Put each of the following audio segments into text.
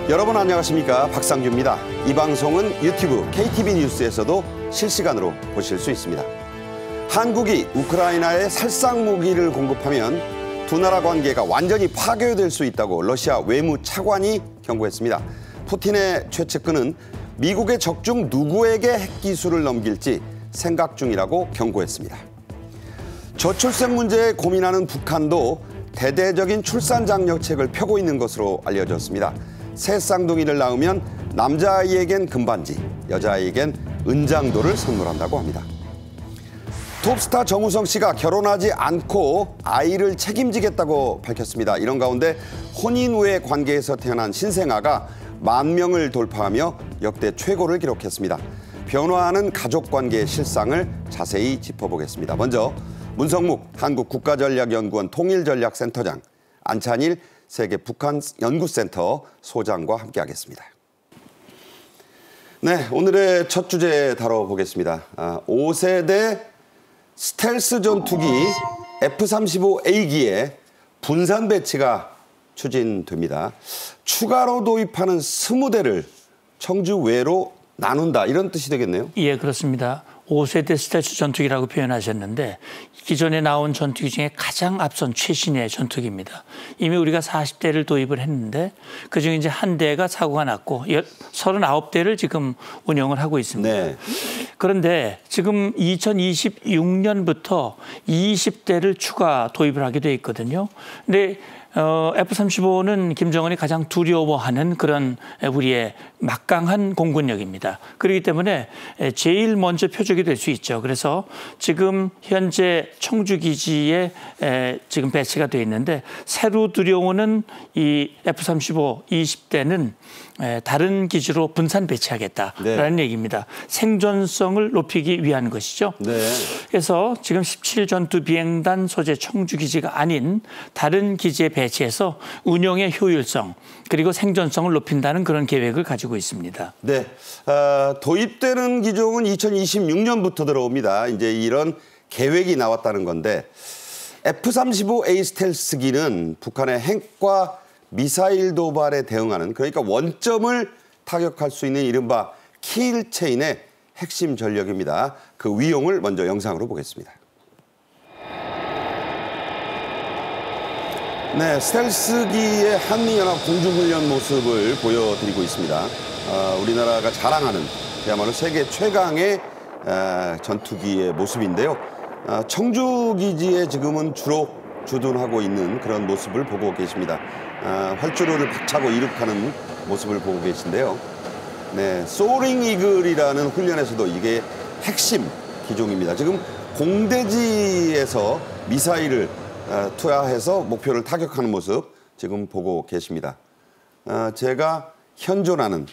여러분 안녕하십니까? 박상규입니다. 이 방송은 유튜브 KTV 뉴스에서도 실시간으로 보실 수 있습니다. 한국이 우크라이나에 살상 무기를 공급하면 두 나라 관계가 완전히 파괴될 수 있다고 러시아 외무차관이 경고했습니다. 푸틴의 최측근은 미국의 적 중 누구에게 핵기술을 넘길지 생각 중이라고 경고했습니다. 저출생 문제에 고민하는 북한도 대대적인 출산 장려책을 펴고 있는 것으로 알려졌습니다. 새 쌍둥이를 낳으면 남자아이에겐 금반지, 여자아이에겐 은장도를 선물한다고 합니다. 톱스타 정우성 씨가 결혼하지 않고 아이를 책임지겠다고 밝혔습니다. 이런 가운데 혼인 후의 관계에서 태어난 신생아가 10,000명을 돌파하며 역대 최고를 기록했습니다. 변화하는 가족관계의 실상을 자세히 짚어보겠습니다. 먼저 문성묵 한국국가전략연구원 통일전략센터장, 안찬일 세계 북한연구센터 소장과 함께하겠습니다. 네, 오늘의 첫 주제 다뤄보겠습니다. 5세대 스텔스 전투기 F-35A기의 분산 배치가 추진됩니다. 추가로 도입하는 20대를 청주 외로 나눈다, 이런 뜻이 되겠네요. 예, 그렇습니다. 5세대 스텔스 전투기라고 표현하셨는데 기존에 나온 전투기 중에 가장 앞선 최신의 전투기입니다. 이미 우리가 40대를 도입을 했는데 그중에 이제 한 대가 사고가 났고 39대를 지금 운영을 하고 있습니다. 네. 그런데 지금 2026년부터 20대를 추가 도입을 하게 돼 있거든요. 근데 F-35는 김정은이 가장 두려워하는 그런 우리의 막강한 공군력입니다. 그렇기 때문에 제일 먼저 표적이 될 수 있죠. 그래서 지금 현재 청주기지에 지금 배치가 되어 있는데 새로 들여오는 이 F-35 20대는 다른 기지로 분산 배치하겠다라는 네. 얘기입니다. 생존성을 높이기 위한 것이죠. 네. 그래서 지금 17전투 비행단 소재 청주기지가 아닌 다른 기지에 배치해서 운영의 효율성 그리고 생존성을 높인다는 그런 계획을 가지고 있습니다. 네, 도입되는 기종은 2026년부터 들어옵니다. 이제 이런 계획이 나왔다는 건데 F-35A 스텔스기는 북한의 핵과 미사일 도발에 대응하는, 그러니까 원점을 타격할 수 있는 이른바 킬체인의 핵심 전력입니다. 그 위용을 먼저 영상으로 보겠습니다. 네, 스텔스기의 한미연합 공중훈련 모습을 보여드리고 있습니다. 우리나라가 자랑하는 그야말로 세계 최강의 전투기의 모습인데요. 청주기지에 지금은 주로 주둔하고 있는 그런 모습을 보고 계십니다. 활주로를 박차고 이륙하는 모습을 보고 계신데요. 네, 소링 이글이라는 훈련에서도 이게 핵심 기종입니다. 지금 공대지에서 미사일을 투하해서 목표를 타격하는 모습 지금 보고 계십니다. 제가 현존하는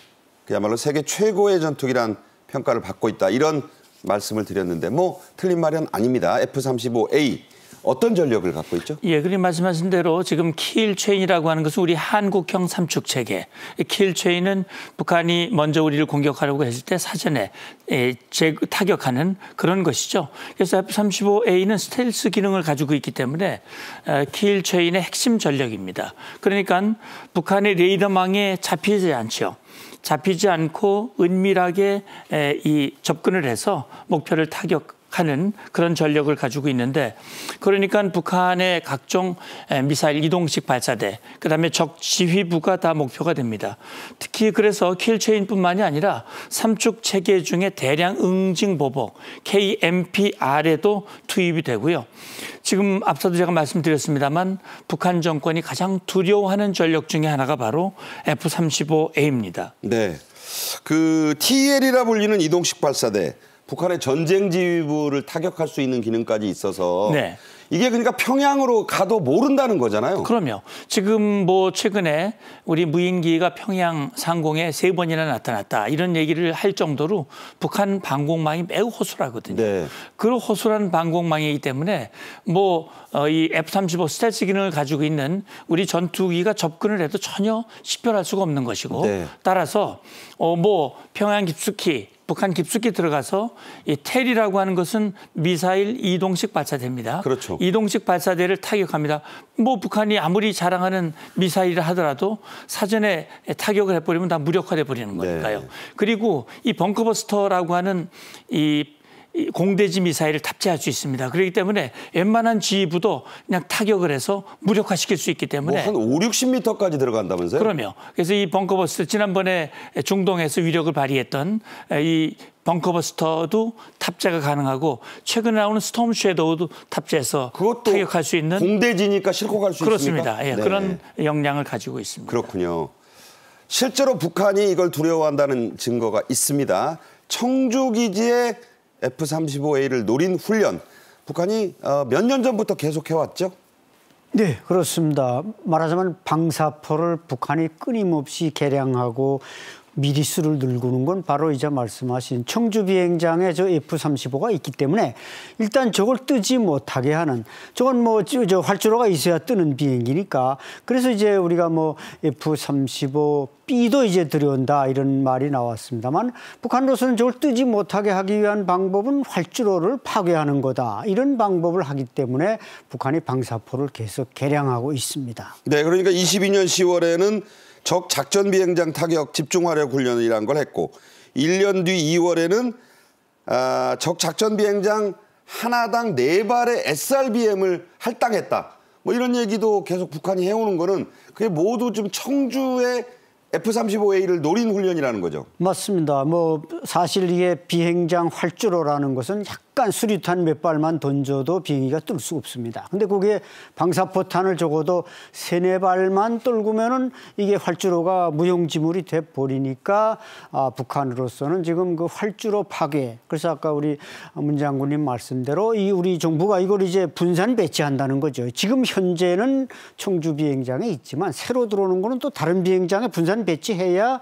그야말로 세계 최고의 전투기란 평가를 받고 있다, 이런 말씀을 드렸는데 뭐 틀린 말은 아닙니다. F-35A 어떤 전력을 갖고 있죠? 예, 그리 말씀하신 대로 지금 킬체인이라고 하는 것은 우리 한국형 삼축 체계. 킬체인은 북한이 먼저 우리를 공격하려고 했을 때 사전에 타격하는 그런 것이죠. 그래서 F-35A는 스텔스 기능을 가지고 있기 때문에 킬체인의 핵심 전력입니다. 그러니까 북한의 레이더망에 잡히지 않죠. 잡히지 않고 은밀하게 이 접근을 해서 목표를 타격하는 그런 전력을 가지고 있는데, 그러니까 북한의 각종 미사일 이동식 발사대, 그다음에 적 지휘부가 다 목표가 됩니다. 특히 그래서 킬체인뿐만이 아니라 삼축 체계 중에 대량 응징 보복 KMPR에도 투입이 되고요. 지금 앞서도 제가 말씀드렸습니다만 북한 정권이 가장 두려워하는 전력 중에 하나가 바로 F-35A입니다. 네, 그 TL이라 불리는 이동식 발사대, 북한의 전쟁 지휘부를 타격할 수 있는 기능까지 있어서 네. 이게 그러니까 평양으로 가도 모른다는 거잖아요. 그럼요. 지금 뭐 최근에 우리 무인기가 평양 상공에 3번이나 나타났다 이런 얘기를 할 정도로 북한 방공망이 매우 호술하거든요. 네. 그 호술한 방공망이기 때문에 뭐 이 F-35 스텔스 기능을 가지고 있는 우리 전투기가 접근을 해도 전혀 식별할 수가 없는 것이고 네. 따라서 뭐 평양 깊숙이 북한 깊숙이 들어가서 이 텔이라고 하는 것은 미사일 이동식 발사대입니다. 그렇죠. 이동식 발사대를 타격합니다. 뭐 북한이 아무리 자랑하는 미사일을 하더라도 사전에 타격을 해버리면 다 무력화돼 버리는 거니까요. 네. 그리고 이 벙커버스터라고 하는 이 공대지 미사일을 탑재할 수 있습니다. 그렇기 때문에 웬만한 지휘부도 그냥 타격을 해서 무력화시킬 수 있기 때문에 뭐 한 5, 60m까지 들어간다면서요? 그럼요. 그래서 이 벙커버스터 지난번에 중동에서 위력을 발휘했던 이 벙커버스터도 탑재가 가능하고 최근에 나오는 스톰 섀도우도 탑재해서 그것도 타격할 수 있는 공대지니까 싣고 갈 수 있습니까? 그렇습니다. 예, 네. 그런 역량을 가지고 있습니다. 그렇군요. 실제로 북한이 이걸 두려워한다는 증거가 있습니다. 청주기지의 F-35A를 노린 훈련, 북한이 몇 년 전부터 계속해왔죠? 네, 그렇습니다. 말하자면 방사포를 북한이 끊임없이 개량하고 미리수를 늘구는 건 바로 이제 말씀하신 청주 비행장에 저 F-35가 있기 때문에 일단 저걸 뜨지 못하게 하는, 저건 뭐 저 활주로가 있어야 뜨는 비행기니까, 그래서 이제 우리가 뭐 F-35B도 이제 들여온다 이런 말이 나왔습니다만, 북한으로서는 저걸 뜨지 못하게 하기 위한 방법은 활주로를 파괴하는 거다, 이런 방법을 하기 때문에 북한이 방사포를 계속 개량하고 있습니다. 네, 그러니까 22년 10월에는 적 작전 비행장 타격 집중화력 훈련이라는 걸 했고, 1년 뒤 2월에는 적 작전 비행장 하나당 4발의 SRBM을 할당했다. 뭐 이런 얘기도 계속 북한이 해오는 거는 그게 모두 좀 청주의 F-35A를 노린 훈련이라는 거죠. 맞습니다. 뭐 사실 이게 비행장 활주로라는 것은 약간 수류탄 몇 발만 던져도 비행기가 뜰 수 없습니다. 근데 거기에 방사포탄을 적어도 3-4발만 떨구면은 이게 활주로가 무용지물이 돼 버리니까 북한으로서는 지금 그 활주로 파괴. 그래서 아까 우리 문 장군님 말씀대로 이 우리 정부가 이걸 이제 분산 배치한다는 거죠. 지금 현재는 청주 비행장에 있지만 새로 들어오는 거는 또 다른 비행장에 분산 배치해야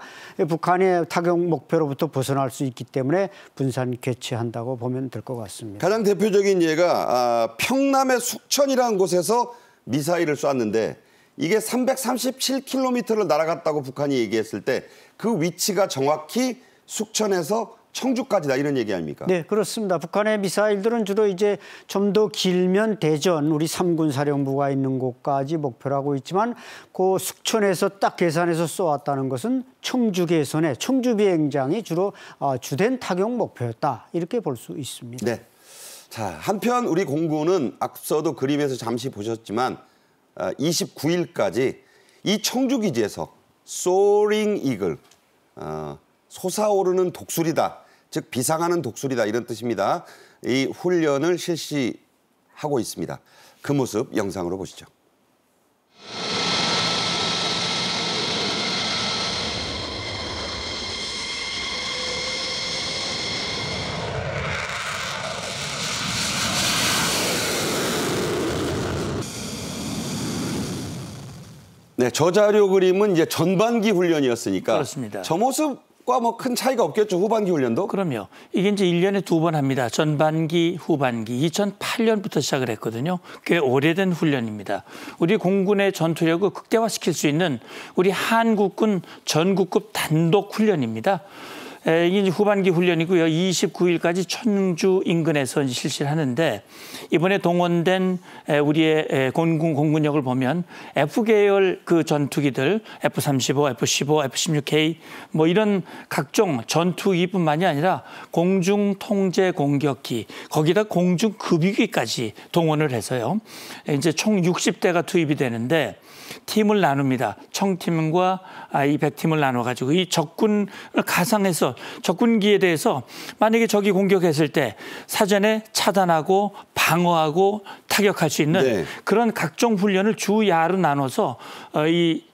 북한의 타격 목표로부터 벗어날 수 있기 때문에 분산 개최한다고 보면 될 것 같습니다. 가장 대표적인 예가 평남의 숙천이라는 곳에서 미사일을 쐈는데 이게 337km를 날아갔다고 북한이 얘기했을 때 그 위치가 정확히 숙천에서 청주까지다, 이런 얘기 아닙니까? 네, 그렇습니다. 북한의 미사일들은 주로 이제 좀 더 길면 대전, 우리 3군 사령부가 있는 곳까지 목표로 하고 있지만 그 숙천에서 딱 계산해서 쏘았다는 것은 청주 개선에 청주 비행장이 주로 주된 타격 목표였다, 이렇게 볼 수 있습니다. 네. 자, 한편 우리 공군은 앞서도 그림에서 잠시 보셨지만 29일까지 이 청주 기지에서 소링 이글, 솟아오르는 독수리다, 즉 비상하는 독수리다, 이런 뜻입니다. 이 훈련을 실시하고 있습니다. 그 모습 영상으로 보시죠. 네, 저 자료 그림은 이제 전반기 훈련이었으니까 그렇습니다. 저 모습과 뭐 큰 차이가 없겠죠, 후반기 훈련도? 그럼요. 이게 이제 1년에 2번 합니다. 전반기, 후반기. 2008년부터 시작을 했거든요. 꽤 오래된 훈련입니다. 우리 공군의 전투력을 극대화시킬 수 있는 우리 한국군 전국급 단독 훈련입니다. 이게 이제 후반기 훈련이고요. 29일까지 청주 인근에서 실시를 하는데, 이번에 동원된 우리의 공군력을 보면 F계열 그 전투기들 F-35, F-15, F-16K 뭐 이런 각종 전투기뿐만이 아니라 공중 통제 공격기, 거기다 공중 급유기까지 동원을 해서요. 이제 총 60대가 투입이 되는데 팀을 나눕니다. 청팀과 이 100팀을 나눠가지고 이 적군을 가상해서 적군기에 대해서 만약에 적이 공격했을 때 사전에 차단하고 방어하고 타격할 수 있는 네. 그런 각종 훈련을 주야로 나눠서 이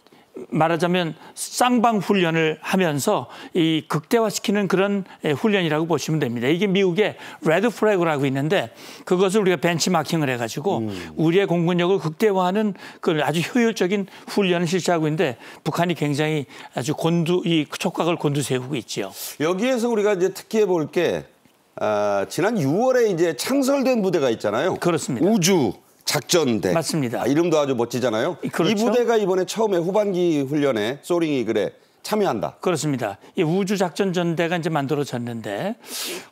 말하자면 쌍방 훈련을 하면서 이 극대화시키는 그런 훈련이라고 보시면 됩니다. 이게 미국의 레드 플래그라고 있는데 그것을 우리가 벤치마킹을 해가지고 우리의 공군력을 극대화하는 그 아주 효율적인 훈련을 실시하고 있는데 북한이 굉장히 아주 이 촉각을 곤두세우고 있지요. 여기에서 우리가 이제 특히해 볼 게 지난 6월에 이제 창설된 부대가 있잖아요. 그렇습니다. 우주 작전대. 맞습니다. 이름도 아주 멋지잖아요. 그렇죠. 이 부대가 이번에 처음에 후반기 훈련에 소링이 그래 참여한다. 그렇습니다. 이 우주 작전 전대가 이제 만들어졌는데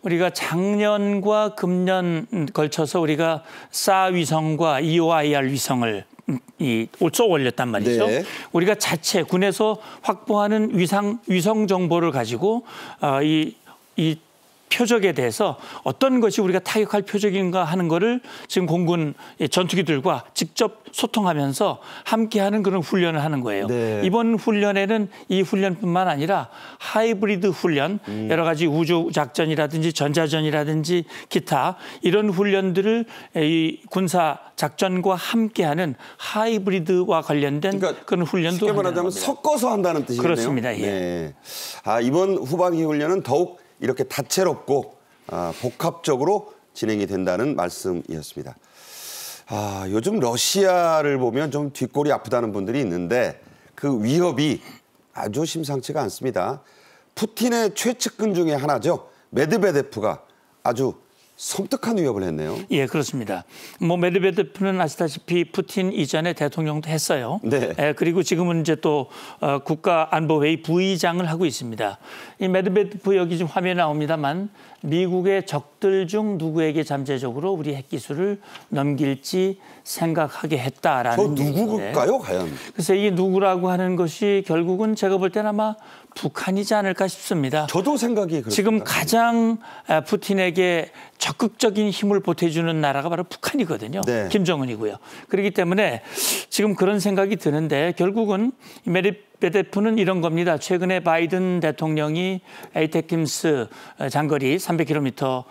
우리가 작년과 금년 걸쳐서 우리가 사 위성과 EOIR 위성을 쏘 올렸단 말이죠. 네. 우리가 자체 군에서 확보하는 위성 정보를 가지고 이 표적에 대해서 어떤 것이 우리가 타격할 표적인가 하는 거를 지금 공군 전투기들과 직접 소통하면서 함께하는 그런 훈련을 하는 거예요. 네. 이번 훈련에는 이 훈련뿐만 아니라 하이브리드 훈련, 여러 가지 우주 작전이라든지 전자전이라든지 기타 이런 훈련들을 이 군사 작전과 함께하는 하이브리드와 관련된 그러니까 그런 훈련도 쉽게 말하자면 섞어서 한다는 뜻이네요. 그렇습니다. 예. 네. 이번 후반기 훈련은 더욱 이렇게 다채롭고 복합적으로 진행이 된다는 말씀이었습니다. 요즘 러시아를 보면 좀 뒷골이 아프다는 분들이 있는데 그 위협이 아주 심상치가 않습니다. 푸틴의 최측근 중에 하나죠. 메드베데프가 아주 섬뜩한 위협을 했네요. 예, 그렇습니다. 메드베데프는 아시다시피 푸틴 이전에 대통령도 했어요. 네. 그리고 지금은 이제 또 국가안보회의 부의장을 하고 있습니다. 이 메드베데프 여기 지금 화면에 나옵니다만 미국의 적들 중 누구에게 잠재적으로 우리 핵기술을 넘길지 생각하게 했다라는. 저 누구일까요, 과연? 그래서 이게 누구라고 하는 것이 결국은 제가 볼 때는 아마 북한이지 않을까 싶습니다. 저도 생각이 그렇습니다. 지금 가장 푸틴에게 적극적인 힘을 보태주는 나라가 바로 북한이거든요. 네. 김정은이고요. 그렇기 때문에 지금 그런 생각이 드는데 결국은 메드베데프는 이런 겁니다. 최근에 바이든 대통령이 에이테킴스 장거리 300km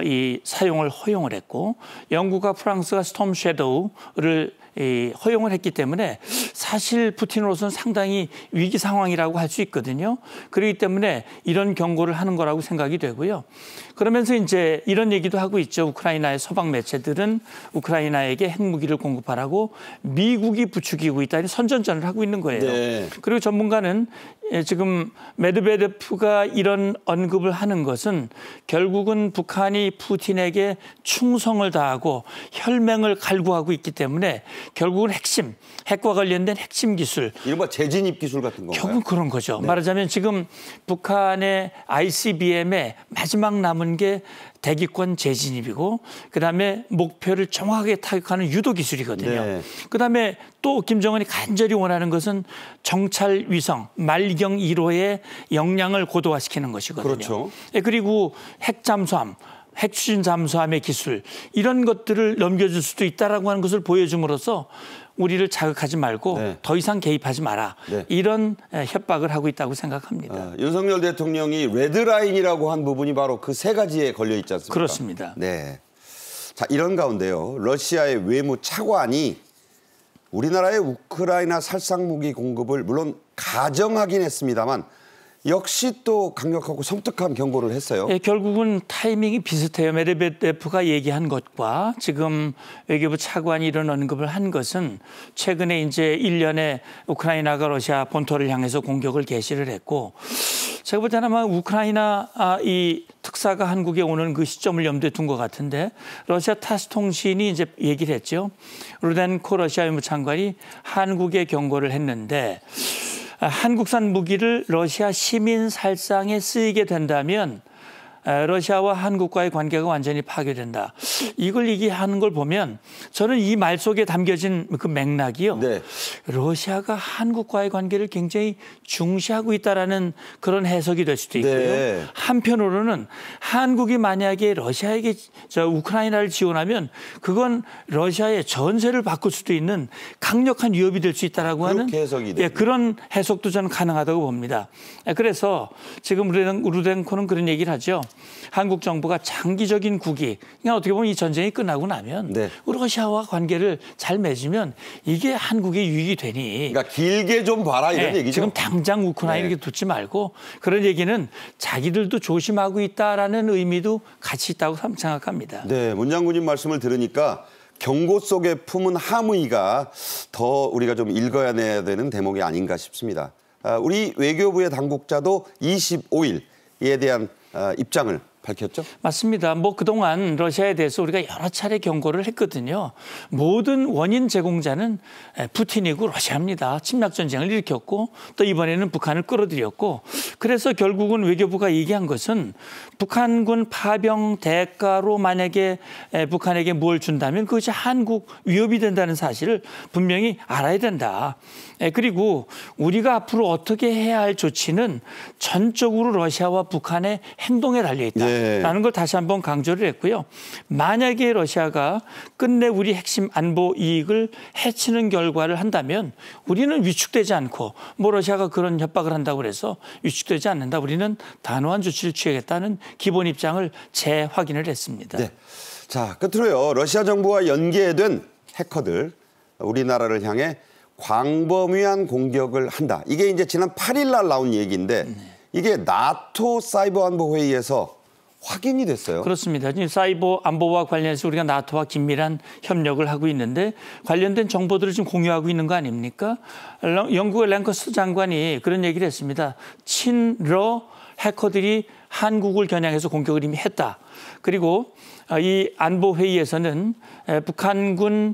이 사용을 허용을 했고 영국과 프랑스가 스톰 섀도우를 허용을 했기 때문에 사실 푸틴으로서는 상당히 위기 상황이라고 할 수 있거든요. 그렇기 때문에 이런 경고를 하는 거라고 생각이 되고요. 그러면서 이제 이런 얘기도 하고 있죠. 우크라이나의 서방 매체들은 우크라이나에게 핵무기를 공급하라고 미국이 부추기고 있다는 선전전을 하고 있는 거예요. 네. 그리고 전문가는 지금 메드베데프가 이런 언급을 하는 것은 결국은 북한이 푸틴에게 충성을 다하고 혈맹을 갈구하고 있기 때문에 결국은 핵과 관련된 핵심 기술. 이른바 재진입 기술 같은 건가요? 결국 그런 거죠. 네. 말하자면 지금 북한의 ICBM의 마지막 남은 게 대기권 재진입이고 그다음에 목표를 정확하게 타격하는 유도 기술이거든요. 네. 그다음에 또 김정은이 간절히 원하는 것은 정찰 위성 말경 1호의 역량을 고도화시키는 것이거든요. 그렇죠. 그리고 핵 잠수함 핵 추진 잠수함의 기술 이런 것들을 넘겨줄 수도 있다라고 하는 것을 보여줌으로써 우리를 자극하지 말고 네. 더 이상 개입하지 마라. 네. 이런 협박을 하고 있다고 생각합니다. 윤석열 대통령이 레드라인이라고 한 부분이 바로 그 세 가지에 걸려 있지 않습니까? 그렇습니다. 네. 자, 이런 가운데요. 러시아의 외무 차관이 우리나라의 우크라이나 살상무기 공급을 물론 가정하긴 했습니다만 역시 또 강력하고 섬뜩한 경고를 했어요. 예, 결국은 타이밍이 비슷해요. 메드베데프가 얘기한 것과 지금 외교부 차관이 이런 언급을 한 것은 최근에 이제 1년에 우크라이나가 러시아 본토를 향해서 공격을 개시를 했고 제가 볼 때는 아마 우크라이나 이 특사가 한국에 오는 그 시점을 염두에 둔 것 같은데 러시아 타스 통신이 이제 얘기를 했죠. 루덴코 러시아 외무 장관이 한국에 경고를 했는데 한국산 무기를 러시아 시민 살상에 쓰이게 된다면 러시아와 한국과의 관계가 완전히 파괴된다. 이걸 얘기하는 걸 보면 저는 이 말 속에 담겨진 그 맥락이요. 네. 러시아가 한국과의 관계를 굉장히 중시하고 있다라는 그런 해석이 될 수도 있고요. 네. 한편으로는 한국이 만약에 러시아에게 우크라이나를 지원하면 그건 러시아의 전세를 바꿀 수도 있는 강력한 위협이 될 수 있다라고 하는 해석이 예, 그런 해석도 저는 가능하다고 봅니다. 그래서 지금 루덴코는 그런 얘기를 하죠. 한국 정부가 장기적인 국익, 그러니까 어떻게 보면 이 전쟁이 끝나고 나면 네. 러시아와 관계를 잘 맺으면 이게 한국의 유익이 되니. 그러니까 길게 좀 봐라 이런 네, 얘기죠. 지금 당장 우크라이나 네. 이렇게 두지 말고 그런 얘기는 자기들도 조심하고 있다라는 의미도 같이 있다고 생각합니다. 네, 문 장군님 말씀을 들으니까 경고 속에 품은 함의가 더 우리가 좀 읽어야 내야 되는 대목이 아닌가 싶습니다. 우리 외교부의 당국자도 25일 이에 대한 입장을 밝혔죠? 맞습니다. 뭐 그동안 러시아에 대해서 우리가 여러 차례 경고를 했거든요. 모든 원인 제공자는 푸틴이고 러시아입니다. 침략 전쟁을 일으켰고 또 이번에는 북한을 끌어들였고 그래서 결국은 외교부가 얘기한 것은 북한군 파병 대가로 만약에 북한에게 뭘 준다면 그것이 한국 위협이 된다는 사실을 분명히 알아야 된다. 그리고 우리가 앞으로 어떻게 해야 할 조치는 전적으로 러시아와 북한의 행동에 달려 있다라는 걸 다시 한번 강조를 했고요. 만약에 러시아가 끝내 우리 핵심 안보 이익을 해치는 결과를 한다면 우리는 위축되지 않고 뭐 러시아가 그런 협박을 한다고 해서 위축되지 않는다. 우리는 단호한 조치를 취하겠다는 기본 입장을 재확인을 했습니다. 네. 자, 끝으로요. 러시아 정부와 연계된 해커들 우리나라를 향해 광범위한 공격을 한다. 이게 이제 지난 8일 날 나온 얘기인데 이게 나토 사이버 안보 회의에서 확인이 됐어요. 그렇습니다. 사이버 안보와 관련해서 우리가 나토와 긴밀한 협력을 하고 있는데 관련된 정보들을 지금 공유하고 있는 거 아닙니까? 영국의 랭커스 장관이 그런 얘기를 했습니다. 친러 해커들이 한국을 겨냥해서 공격을 이미 했다. 그리고 이 안보 회의에서는 북한군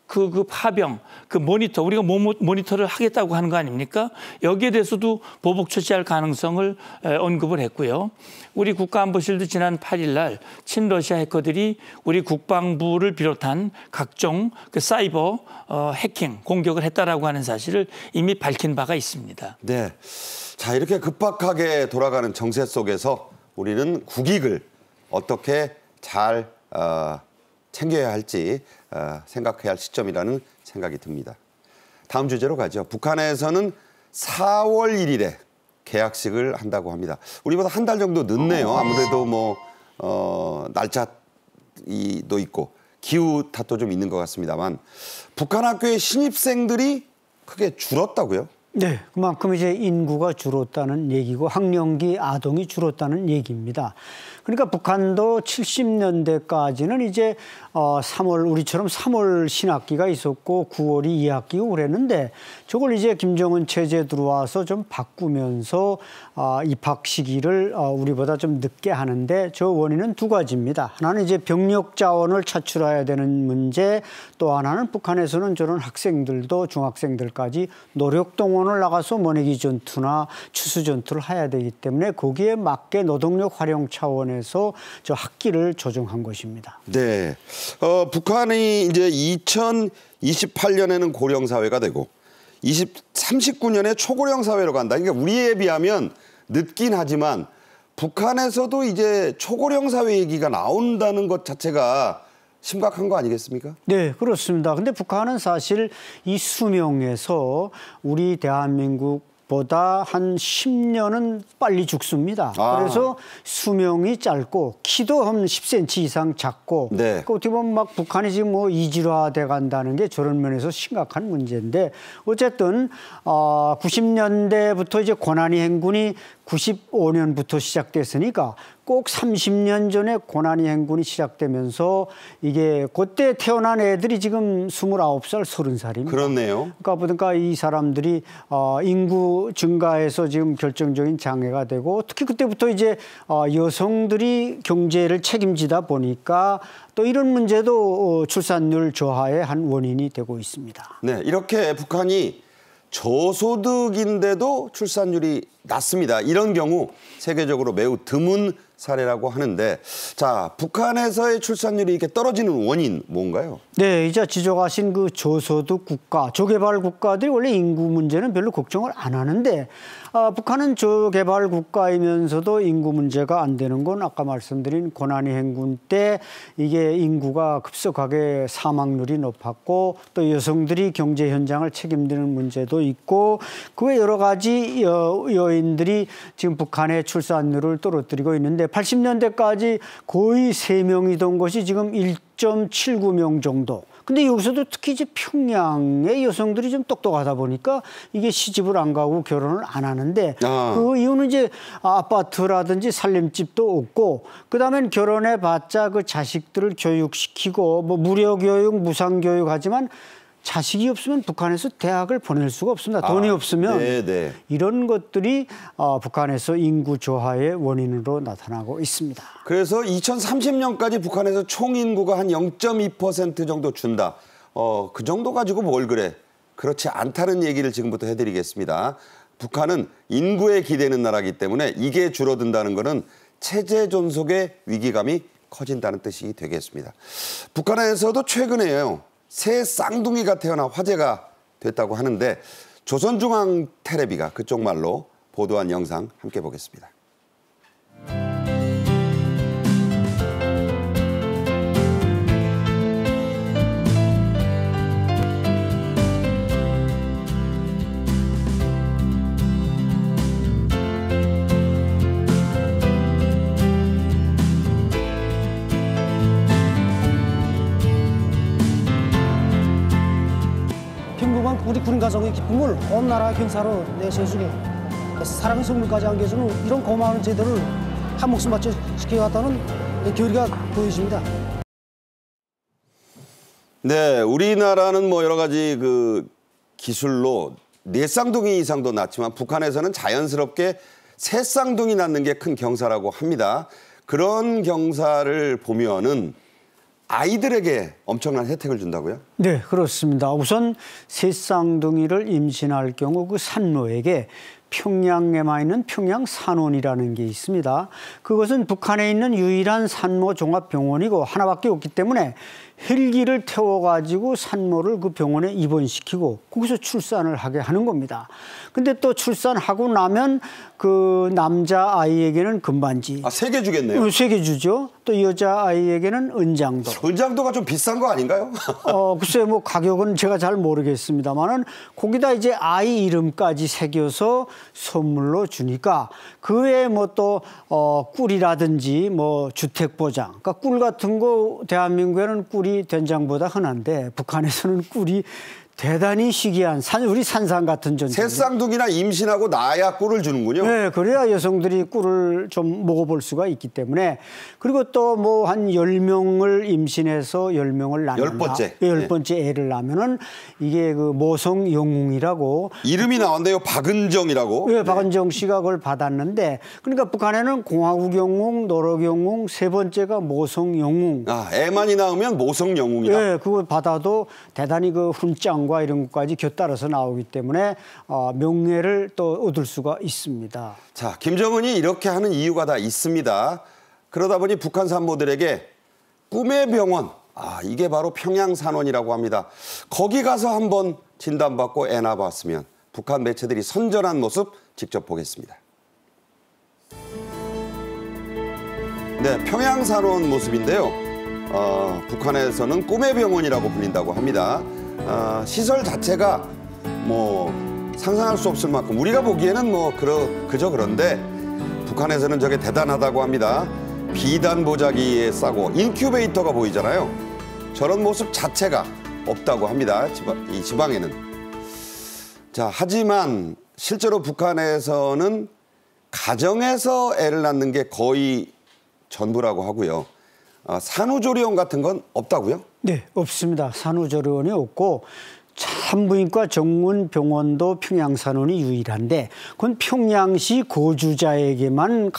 그 파병, 그 모니터, 우리가 모니터를 하겠다고 하는 거 아닙니까? 여기에 대해서도 보복 조치할 가능성을 언급을 했고요. 우리 국가안보실도 지난 8일 날 친러시아 해커들이 우리 국방부를 비롯한 각종 그 사이버 해킹 공격을 했다라고 하는 사실을 이미 밝힌 바가 있습니다. 네. 자, 이렇게 급박하게 돌아가는 정세 속에서 우리는 국익을 어떻게 잘 챙겨야 할지 생각해야 할 시점이라는 생각이 듭니다. 다음 주제로 가죠. 북한에서는 4월 1일에 개학식을 한다고 합니다. 우리보다 한 달 정도 늦네요. 아무래도 뭐 날짜도 있고 기후 탓도 좀 있는 것 같습니다만 북한 학교의 신입생들이 크게 줄었다고요? 네, 그만큼 이제 인구가 줄었다는 얘기고 학령기 아동이 줄었다는 얘기입니다. 그러니까 북한도 70년대까지는 이제 3월 우리처럼 3월 신학기가 있었고 9월이 2학기고 그랬는데 저걸 이제 김정은 체제 들어와서 좀 바꾸면서 입학 시기를 우리보다 좀 늦게 하는데 저 원인은 두 가지입니다. 하나는 이제 병력 자원을 차출해야 되는 문제, 또 하나는 북한에서는 저런 학생들도 중학생들까지 노력 동원을 나가서 모내기 전투나 추수 전투를 해야 되기 때문에 거기에 맞게 노동력 활용 차원에서 저 학기를 조정한 것입니다. 네, 북한이 이제 2028년에는 고령 사회가 되고 39년에 초고령 사회로 간다. 그러니까 우리에 비하면 늦긴 하지만 북한에서도 이제 초고령 사회 얘기가 나온다는 것 자체가 심각한 거 아니겠습니까? 네, 그렇습니다. 근데 북한은 사실 이 수명에서 우리 대한민국보다 한 10년은 빨리 죽습니다. 그래서 수명이 짧고 키도 한 10cm 이상 작고 네. 그러니까 어떻게 보면 막 북한이 지금 뭐 이질화돼 간다는 게 저런 면에서 심각한 문제인데 어쨌든 90년대부터 이제 고난이 행군이 95년부터 시작됐으니까 꼭 30년 전에 고난이 행군이 시작되면서 이게 그때 태어난 애들이 지금 29살, 30살입니다. 그렇네요. 그러니까 이 사람들이 인구 증가에서 지금 결정적인 장애가 되고 특히 그때부터 이제 여성들이 경제를 책임지다 보니까 또 이런 문제도 출산율 저하의 한 원인이 되고 있습니다. 네, 이렇게 북한이 저소득인데도 출산율이 낮습니다. 이런 경우 세계적으로 매우 드문 사례라고 하는데, 자, 북한에서의 출산율이 이렇게 떨어지는 원인 뭔가요? 네, 이제 지적하신 그 저소득 국가, 저개발 국가들이 원래 인구 문제는 별로 걱정을 안 하는데, 북한은 저개발 국가이면서도 인구 문제가 안 되는 건 아까 말씀드린 고난이 행군 때 이게 인구가 급속하게 사망률이 높았고, 또 여성들이 경제 현장을 책임지는 문제도 있고, 그 외 여러 가지 요인들이 지금 북한의 출산율을 떨어뜨리고 있는데, 80년대까지 거의 3명이던 것이 지금 1.79명 정도. 근데 여기서도 특히 이제 평양의 여성들이 좀 똑똑하다 보니까 이게 시집을 안 가고 결혼을 안 하는데, 그 이유는 이제 아파트라든지 살림집도 없고, 그다음엔 결혼해 봤자 그 자식들을 교육시키고 뭐 무료 교육, 무상 교육 하지만 자식이 없으면 북한에서 대학을 보낼 수가 없습니다. 돈이 없으면. 네네. 이런 것들이 북한에서 인구 저하의 원인으로 나타나고 있습니다. 그래서 2030년까지 북한에서 총 인구가 한 0.2% 정도 준다. 그 정도 가지고 뭘 그래. 그렇지 않다는 얘기를 지금부터 해드리겠습니다. 북한은 인구에 기대는 나라이기 때문에 이게 줄어든다는 것은 체제 존속의 위기감이 커진다는 뜻이 되겠습니다. 북한에서도 최근에요, 새 쌍둥이가 태어나 화제가 됐다고 하는데, 조선중앙텔레비가 그쪽 말로 보도한 영상 함께 보겠습니다. 우리 군인 가족의 기쁨을 온 나라 경사로 내세워주고 사랑의 선물까지 안겨주는 이런 고마운 제도를 한 목숨 바쳐 지켜왔다는 결의가 보여집니다. 네, 우리나라는 뭐 여러 가지 그 기술로 4쌍둥이 이상도 낳지만 북한에서는 자연스럽게 3쌍둥이 낳는 게 큰 경사라고 합니다. 그런 경사를 보면은 아이들에게 엄청난 혜택을 준다고요? 네, 그렇습니다. 우선 새쌍둥이를 임신할 경우 그 산모에게 평양에만 있는 평양산원이라는 게 있습니다. 그것은 북한에 있는 유일한 산모 종합병원이고 하나밖에 없기 때문에 헬기를 태워가지고 산모를 그 병원에 입원시키고 거기서 출산을 하게 하는 겁니다. 근데 또 출산하고 나면 그 남자 아이에게는 금반지. 3개 주겠네요. 3개 주죠. 또 여자 아이에게는 은장도. 은장도가 좀 비싼 거 아닌가요? 글쎄요, 뭐 가격은 제가 잘 모르겠습니다만은 거기다 이제 아이 이름까지 새겨서 선물로 주니까 그 외에 뭐 또 꿀이라든지 뭐 주택 보장. 그러니까 꿀 같은 거 대한민국에는 꿀이 된장보다 흔한데 북한에서는 꿀이 대단히 희귀한 우리 산삼 같은 존재. 새쌍둥이나 임신하고 나야 꿀을 주는군요. 네, 그래야 여성들이 꿀을 좀 먹어볼 수가 있기 때문에. 그리고 또 뭐 한 10명을 임신해서 10명을 낳는다. 10번째. 10번째 애를 낳으면은 이게 그 모성 영웅이라고. 이름이 나왔네요. 박은정이라고. 네, 박은정 씨가 그걸 받았는데, 그러니까 북한에는 공화국 영웅, 노력 영웅, 3번째가 모성 영웅. 애만이 낳으면 모성 영웅이다. 네, 그걸 받아도 대단히 그 훈장 과 이런 것까지 곁따라서 나오기 때문에 명예를 또 얻을 수가 있습니다. 자, 김정은이 이렇게 하는 이유가 다 있습니다. 그러다 보니 북한 산모들에게 꿈의 병원, 이게 바로 평양산원이라고 합니다. 거기 가서 한번 진단받고 애 낳아봤으면. 북한 매체들이 선전한 모습 직접 보겠습니다. 네, 평양산원 모습인데요. 북한에서는 꿈의 병원이라고 불린다고 합니다. 시설 자체가 뭐 상상할 수 없을 만큼 우리가 보기에는 뭐 그저 그런데 북한에서는 저게 대단하다고 합니다. 비단 보자기에 싸고 인큐베이터가 보이잖아요. 저런 모습 자체가 없다고 합니다. 이 지방에는. 자, 하지만 실제로 북한에서는 가정에서 애를 낳는 게 거의 전부라고 하고요. 산후조리원 같은 건 없다고요? 네, 없습니다. 산후조리원이 없고 산부인과 정문병원도 평양산원이 유일한데 그건 평양시 거주자에게만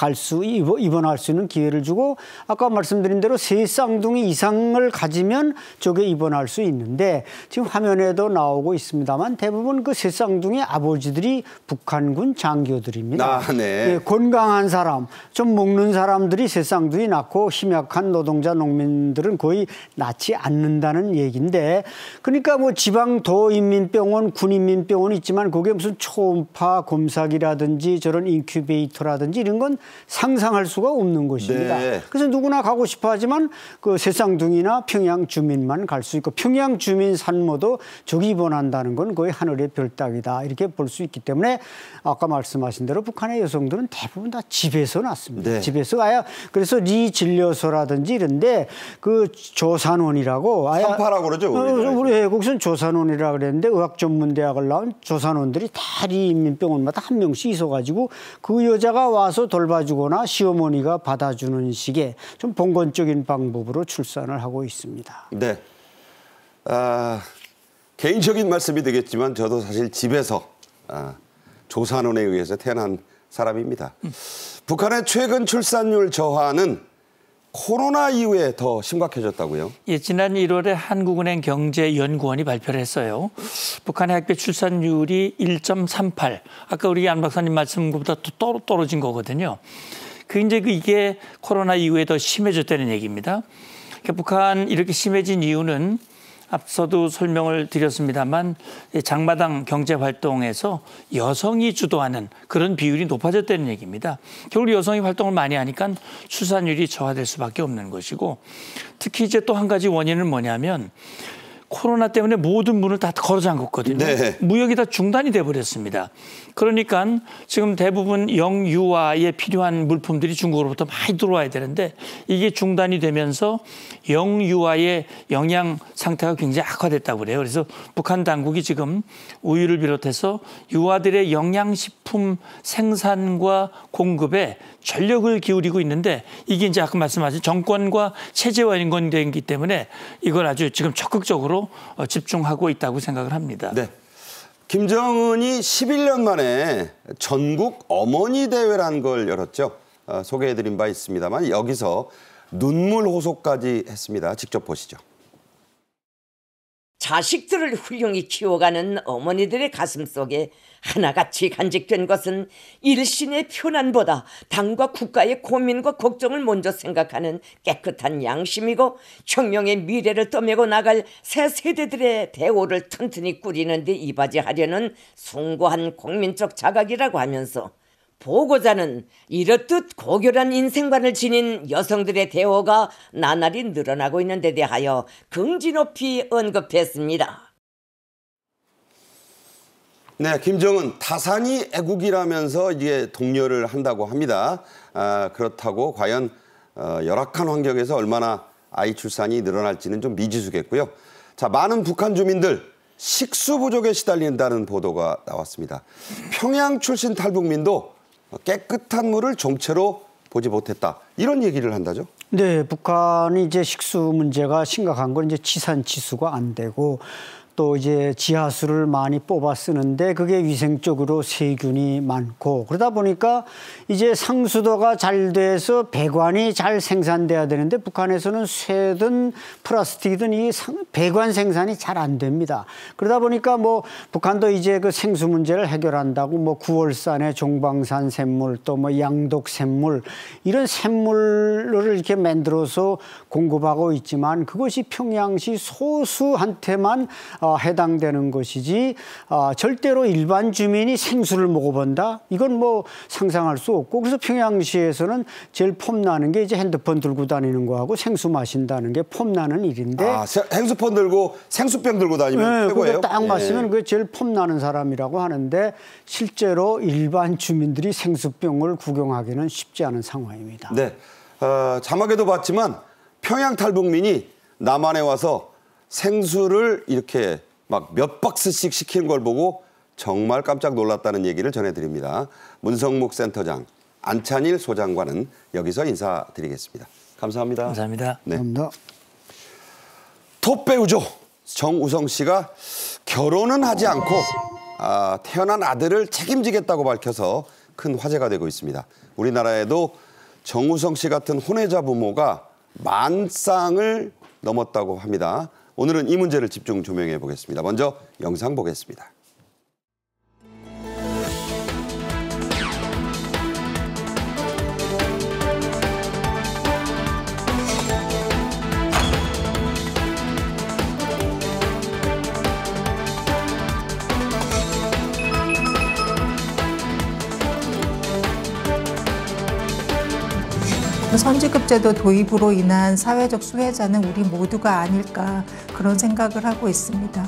입원할 수 있는 기회를 주고 아까 말씀드린 대로 세 쌍둥이 이상을 가지면 저게 입원할 수 있는데 지금 화면에도 나오고 있습니다만 대부분 그 세 쌍둥이 아버지들이 북한군 장교들입니다. 네. 예, 건강한 사람, 좀 먹는 사람들이 세 쌍둥이 낳고 힘약한 노동자 농민들은 거의 낳지 않는다는 얘기인데 그러니까 뭐 지방 도인민병원, 군인민병원이 있지만 그게 무슨 초음파 검사기라든지 저런 인큐베이터라든지 이런 건 상상할 수가 없는 것입니다. 네. 그래서 누구나 가고 싶어 하지만 그 새쌍둥이나 평양 주민만 갈 수 있고 평양 주민 산모도 저기 입원한다는 건 거의 하늘의 별 따기다 이렇게 볼 수 있기 때문에 아까 말씀하신 대로 북한의 여성들은 대부분 다 집에서 낳습니다. 네. 집에서 아야 그래서 리진료소라든지 이런데 그 조산원이라고 산파라고 그러죠. 우리 외국에서는 조산원이라 그랬는데 의학전문대학을 나온 조산원들이 다 리인민병원마다 한 명씩 있어가지고 그 여자가 와서 돌봐주거나 시어머니가 받아주는 식의 좀 봉건적인 방법으로 출산을 하고 있습니다. 네. 개인적인 말씀이 되겠지만 저도 사실 집에서 조산원에 의해서 태어난 사람입니다. 북한의 최근 출산율 저하는 코로나 이후에 더 심각해졌다고요? 예, 지난 1월에 한국은행 경제연구원이 발표를 했어요. 북한의 학교 출산율이 1.38. 아까 우리 안 박사님 말씀보다 또 떨어진 거거든요. 이게 코로나 이후에 더 심해졌다는 얘기입니다. 그러니까 북한 이렇게 심해진 이유는 앞서도 설명을 드렸습니다만 장마당 경제활동에서 여성이 주도하는 그런 비율이 높아졌다는 얘기입니다. 결국 여성이 활동을 많이 하니까 출산율이 저하될 수밖에 없는 것이고 특히 이제 또 한 가지 원인은 뭐냐면 코로나 때문에 모든 문을 다 걸어 잠궜거든요. 네. 무역이 다 중단이 돼버렸습니다. 그러니까 지금 대부분 영유아에 필요한 물품들이 중국으로부터 많이 들어와야 되는데 이게 중단이 되면서 영유아의 영양 상태가 굉장히 악화됐다고 그래요. 그래서 북한 당국이 지금 우유를 비롯해서 유아들의 영양식품 생산과 공급에 전력을 기울이고 있는데 이게 이제 아까 말씀하신 정권과 체제와 연관되기 때문에 이걸 아주 지금 적극적으로 집중하고 있다고 생각을 합니다. 네. 김정은이 11년 만에 전국 어머니 대회라는 걸 열었죠. 소개해드린 바 있습니다만 여기서 눈물 호소까지 했습니다. 직접 보시죠. 자식들을 훌륭히 키워가는 어머니들의 가슴속에 하나같이 간직된 것은 일신의 편안보다 당과 국가의 고민과 걱정을 먼저 생각하는 깨끗한 양심이고 혁명의 미래를 떠매고 나갈 새 세대들의 대오를 튼튼히 꾸리는 데 이바지하려는 숭고한 국민적 자각이라고 하면서 보고자는 이렇듯 고결한 인생관을 지닌 여성들의 대오가 나날이 늘어나고 있는 데 대하여 긍지 높이 언급했습니다. 네, 김정은 타산이 애국이라면서 이게 독려를 한다고 합니다. 그렇다고 과연 열악한 환경에서 얼마나 아이 출산이 늘어날지는 좀 미지수겠고요. 자, 많은 북한 주민들 식수 부족에 시달린다는 보도가 나왔습니다. 평양 출신 탈북민도 깨끗한 물을 정체로 보지 못했다. 이런 얘기를 한다죠? 네, 북한이 이제 식수 문제가 심각한 건 이제 치산치수가 안 되고 또 이제 지하수를 많이 뽑아 쓰는데 그게 위생적으로 세균이 많고 그러다 보니까 이제 상수도가 잘 돼서 배관이 잘 생산돼야 되는데 북한에서는 쇠든 플라스틱이든 이 배관 생산이 잘 안 됩니다. 그러다 보니까 뭐 북한도 이제 그 생수 문제를 해결한다고 뭐 9월산의 종방산 샘물 또 뭐 양독 샘물 이런 샘물을 이렇게 만들어서 공급하고 있지만 그것이 평양시 소수한테만 해당되는 것이지 절대로 일반 주민이 생수를 먹어본다? 이건 뭐 상상할 수 없고 그래서 평양시에서는 제일 폼나는 게 이제 핸드폰 들고 다니는 거하고 생수 마신다는 게 폼나는 일인데 생수폰 들고 생수병 들고 다니면 네, 최고예요? 그거 딱 마시면 그게 제일 폼나는 사람이라고 하는데 실제로 일반 주민들이 생수병을 구경하기는 쉽지 않은 상황입니다. 네, 자막에도 봤지만 평양 탈북민이 남한에 와서 생수를 이렇게 막 몇 박스씩 시키는 걸 보고 정말 깜짝 놀랐다는 얘기를 전해드립니다. 문성묵 센터장, 안찬일 소장과는 여기서 인사드리겠습니다. 감사합니다. 감사합니다. 네. 감사합니다. 톱 배우죠. 정우성 씨가 결혼은 하지 않고 태어난 아들을 책임지겠다고 밝혀서 큰 화제가 되고 있습니다. 우리나라에도 정우성 씨 같은 혼외자 부모가 10,000쌍을 넘었다고 합니다. 오늘은 이 문제를 집중 조명해 보겠습니다. 먼저 영상 보겠습니다. 선지급제도 도입으로 인한 사회적 수혜자는 우리 모두가 아닐까 그런 생각을 하고 있습니다.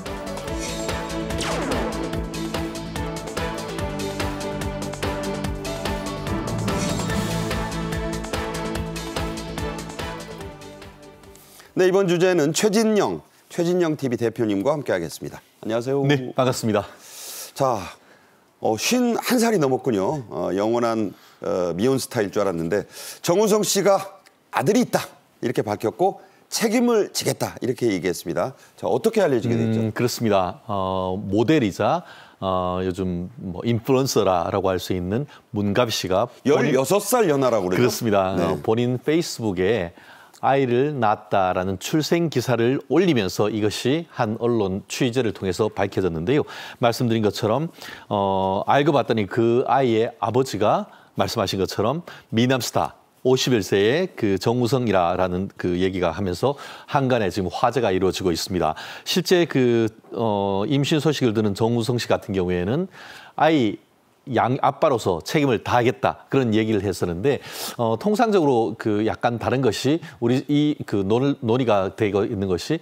네, 이번 주제는 최진영 TV 대표님과 함께하겠습니다. 안녕하세요. 네, 반갑습니다. 자, 51살이 넘었군요. 영원한 미혼 스타일 줄 알았는데 정우성 씨가 아들이 있다 이렇게 밝혔고 책임을 지겠다 이렇게 얘기했습니다. 자, 어떻게 알려지게 됐죠? 그렇습니다. 모델이자 요즘 뭐 인플루언서라고 할 수 있는 문가비 씨가 16살 연하라고 그러죠? 그렇습니다. 네. 본인 페이스북에 아이를 낳았다라는 출생 기사를 올리면서 이것이 한 언론 취재를 통해서 밝혀졌는데요. 말씀드린 것처럼 알고 봤더니 그 아이의 아버지가 말씀하신 것처럼 미남 스타 51세의 그 정우성이라는 그 얘기가 하면서 한간에 지금 화제가 이루어지고 있습니다. 실제 그 임신 소식을 듣는 정우성 씨 같은 경우에는 아이 아빠로서 책임을 다하겠다 그런 얘기를 했었는데 통상적으로 그 약간 다른 것이 우리 이 그 논의가 되고 있는 것이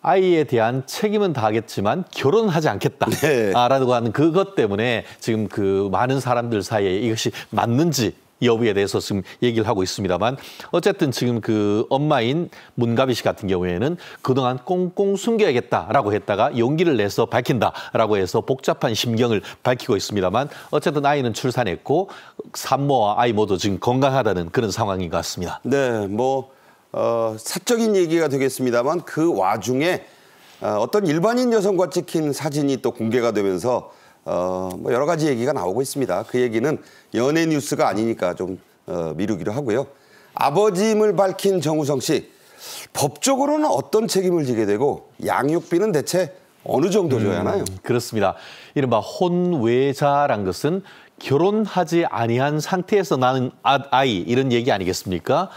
아이에 대한 책임은 다하겠지만 결혼하지 않겠다라고 하는 그것 때문에 지금 그 많은 사람들 사이에 이것이 맞는지 여부에 대해서 지금 얘기를 하고 있습니다만 어쨌든 지금 그 엄마인 문가비 씨 같은 경우에는 그동안 꽁꽁 숨겨야겠다라고 했다가 용기를 내서 밝힌다라고 해서 복잡한 심경을 밝히고 있습니다만 어쨌든 아이는 출산했고 산모와 아이 모두 지금 건강하다는 그런 상황인 것 같습니다. 네, 뭐 사적인 얘기가 되겠습니다만 그 와중에 어떤 일반인 여성과 찍힌 사진이 또 공개가 되면서 뭐 여러 가지 얘기가 나오고 있습니다. 그 얘기는 연예 뉴스가 아니니까 좀 미루기로 하고요. 아버지임을 밝힌 정우성 씨, 법적으로는 어떤 책임을 지게 되고 양육비는 대체 어느 정도 줘야 하나요? 그렇습니다. 이른바 혼외자란 것은 결혼하지 아니한 상태에서 낳은 아이 이런 얘기 아니겠습니까?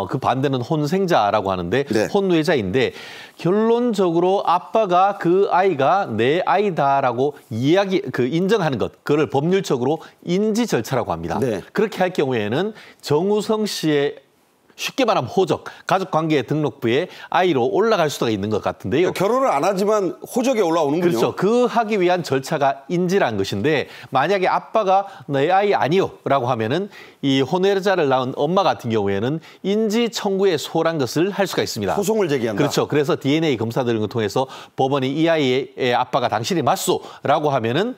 그 반대는 혼생자라고 하는데 네. 혼외자인데 결론적으로 아빠가 그 아이가 내 아이다라고 인정하는 것, 그걸 법률적으로 인지 절차라고 합니다. 네. 그렇게 할 경우에는 정우성 씨의 쉽게 말하면 호적, 가족관계 등록부에 아이로 올라갈 수가 있는 것 같은데요. 결혼을 안 하지만 호적에 올라오는군요. 그렇죠. 그 하기 위한 절차가 인지란 것인데 만약에 아빠가 내 아이 아니요라고 하면은 이 혼외자를 낳은 엄마 같은 경우에는 인지 청구에 소홀한 것을 할 수가 있습니다. 소송을 제기한다. 그렇죠. 그래서 DNA 검사 등을 통해서 법원이 이 아이의 아빠가 당신이 맞소라고 하면은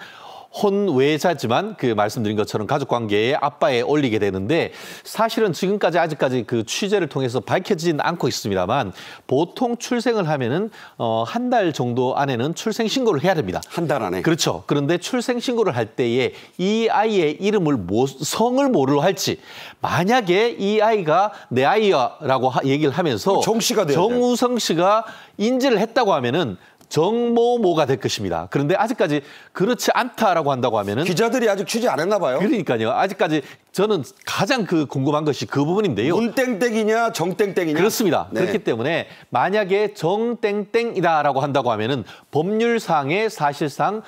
혼외자지만 그 말씀드린 것처럼 가족관계에 아빠에 올리게 되는데 사실은 지금까지 아직까지 그 취재를 통해서 밝혀지진 않고 있습니다만 보통 출생을 하면은 한 달 정도 안에는 출생 신고를 해야 됩니다. 한 달 안에. 그렇죠. 그런데 출생 신고를 할 때에 이 아이의 이름을 성을 뭐로 할지 만약에 이 아이가 내 아이야라고 얘기를 하면서 정 씨가 돼야 정우성 씨가 인지를 했다고 하면은 정모모가 될 것입니다. 그런데 아직까지 그렇지 않다라고 한다고 하면은 기자들이 아직 취재 안 했나 봐요. 그러니까요. 아직까지 저는 가장 궁금한 것이 그 부분인데요. 문땡땡이냐 정땡땡이냐. 그렇습니다. 네. 그렇기 때문에 만약에 정땡땡이다라고 한다고 하면은 법률상에 사실상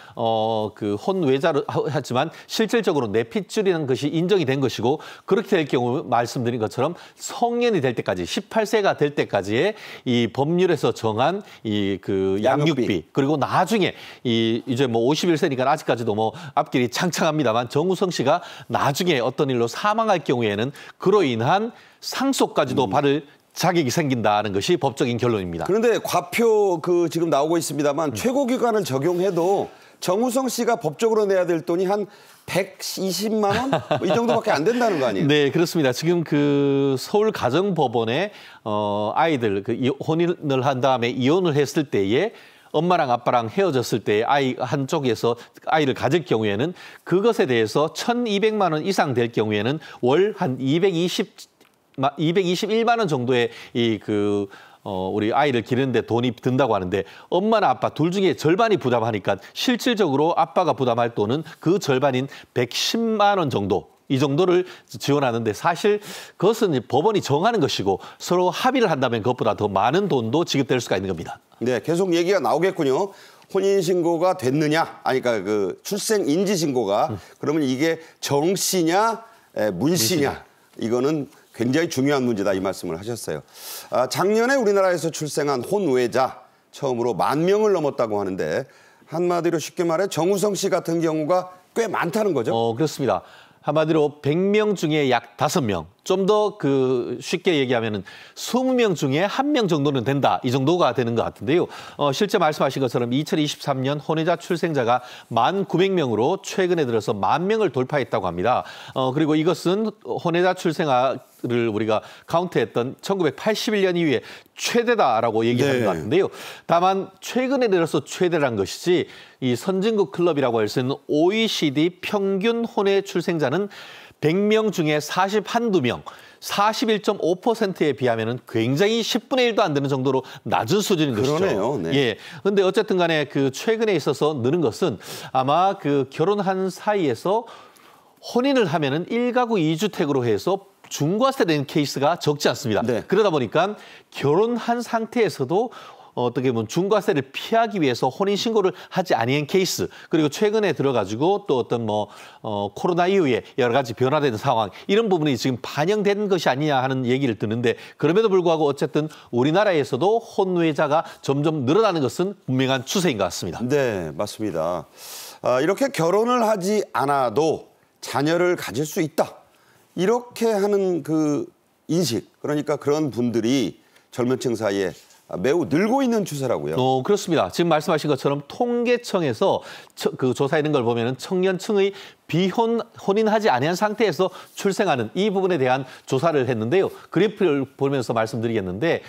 그 혼외자로 하지만 실질적으로 내핏줄이라는 것이 인정이 된 것이고 그렇게 될 경우 말씀드린 것처럼 성년이 될 때까지 18세가 될 때까지의 이 법률에서 정한 이 그 양육비 그리고 나중에 이제 뭐 51세니까 아직까지도 뭐 앞길이 창창합니다만 정우성 씨가 나중에 어떤 일로 사망할 경우에는 그로 인한 상속까지도 받을 자격이 생긴다는 것이 법적인 결론입니다. 그런데 과표 지금 나오고 있습니다만 최고기관을 적용해도 정우성 씨가 법적으로 내야 될 돈이 한 120만 원? 이 정도밖에 안 된다는 거 아니에요? 네, 그렇습니다. 지금 그 서울가정법원에 아이들 혼인을 한 다음에 이혼을 했을 때에 엄마랑 아빠랑 헤어졌을 때 아이 한쪽에서 아이를 가질 경우에는 그것에 대해서 1,200만 원 이상 될 경우에는 월 한 221만 원 정도의 우리 아이를 기르는데 돈이 든다고 하는데 엄마나 아빠 둘 중에 절반이 부담하니까 실질적으로 아빠가 부담할 돈은 그 절반인 110만 원 정도. 이 정도를 지원하는데 사실 그것은 법원이 정하는 것이고 서로 합의를 한다면 그것보다 더 많은 돈도 지급될 수가 있는 겁니다. 네, 계속 얘기가 나오겠군요. 혼인신고가 됐느냐, 아니, 그러니까 그 출생인지신고가 그러면 이게 정씨냐, 문씨냐, 이거는 굉장히 중요한 문제다 이 말씀을 하셨어요. 작년에 우리나라에서 출생한 혼외자 처음으로 10,000명을 넘었다고 하는데 한마디로 쉽게 말해 정우성 씨 같은 경우가 꽤 많다는 거죠? 그렇습니다. 한마디로 100명 중에 약 5명, 좀 더 쉽게 얘기하면은 20명 중에 1명 정도는 된다. 이 정도가 되는 것 같은데요. 실제 말씀하신 것처럼 2023년 혼외자 출생자가 1,900명으로 최근에 들어서 10,000명을 돌파했다고 합니다. 그리고 이것은 혼외자 출생아를 우리가 카운트했던 1981년 이후에 최대다라고 얘기하는 것 같은데요. 다만 최근에 들어서 최대란 것이지 이 선진국 클럽이라고 할 수 있는 OECD 평균 혼외 출생자는 100명 중에 41~2명, 41.5%에 비하면은 굉장히 10분의 1도 안 되는 정도로 낮은 수준인 것이죠. 그러네요. 네. 예. 그런데 어쨌든 간에 최근에 있어서 느는 것은 아마 결혼한 사이에서 혼인을 하면은 1가구 2주택으로 해서 중과세 된 케이스가 적지 않습니다. 네. 그러다 보니까 결혼한 상태에서도 어떻게 보면 중과세를 피하기 위해서 혼인신고를 하지 아니한 케이스, 그리고 최근에 들어가지고 또 어떤 코로나 이후에 여러 가지 변화된 상황, 이런 부분이 지금 반영된 것이 아니냐 하는 얘기를 듣는데, 그럼에도 불구하고 어쨌든 우리나라에서도 혼외자가 점점 늘어나는 것은 분명한 추세인 것 같습니다. 네, 맞습니다. 이렇게 결혼을 하지 않아도 자녀를 가질 수 있다. 이렇게 하는 그 인식, 그러니까 그런 분들이 젊은 층 사이에 매우 늘고 있는 추세라고요. 그렇습니다. 지금 말씀하신 것처럼 통계청에서 조사하는 걸 보면은 청년층의 혼인하지 아니한 상태에서 출생하는 이 부분에 대한 조사를 했는데요. 그래프를 보면서 말씀드리겠는데,